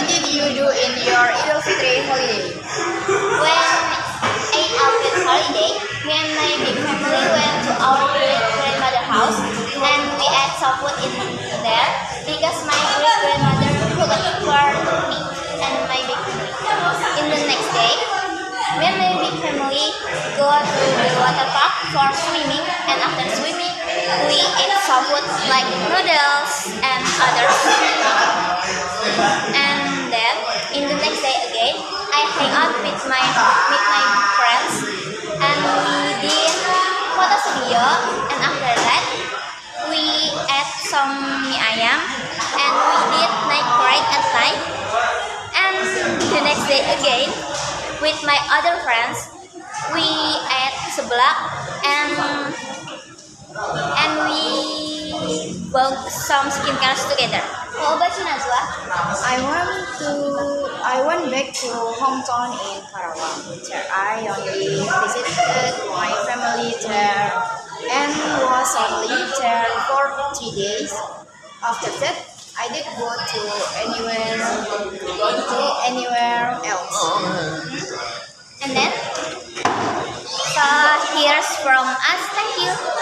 did you do in your Idul Fitri holiday? When I outfit holiday, me and my big family went to our great grandmother house and we ate some food in there because my great grandmother cooked for me and my big family. In the next day, me and my big family go to the water park for swimming, and after swimming, we ate some food like noodles and others. And then in the next day again, I hang out with my friends and we did photo studio, and after that we ate some mie ayam and we did night parade at night. And the next day again with my other friends we ate seblak and we bought some skincare together. What about you, Najwa? I went back to hometown in Karawang. There I only visited my family there and was only there for 3 days. After that, I did go to anywhere else. And then, here's from us. Thank you.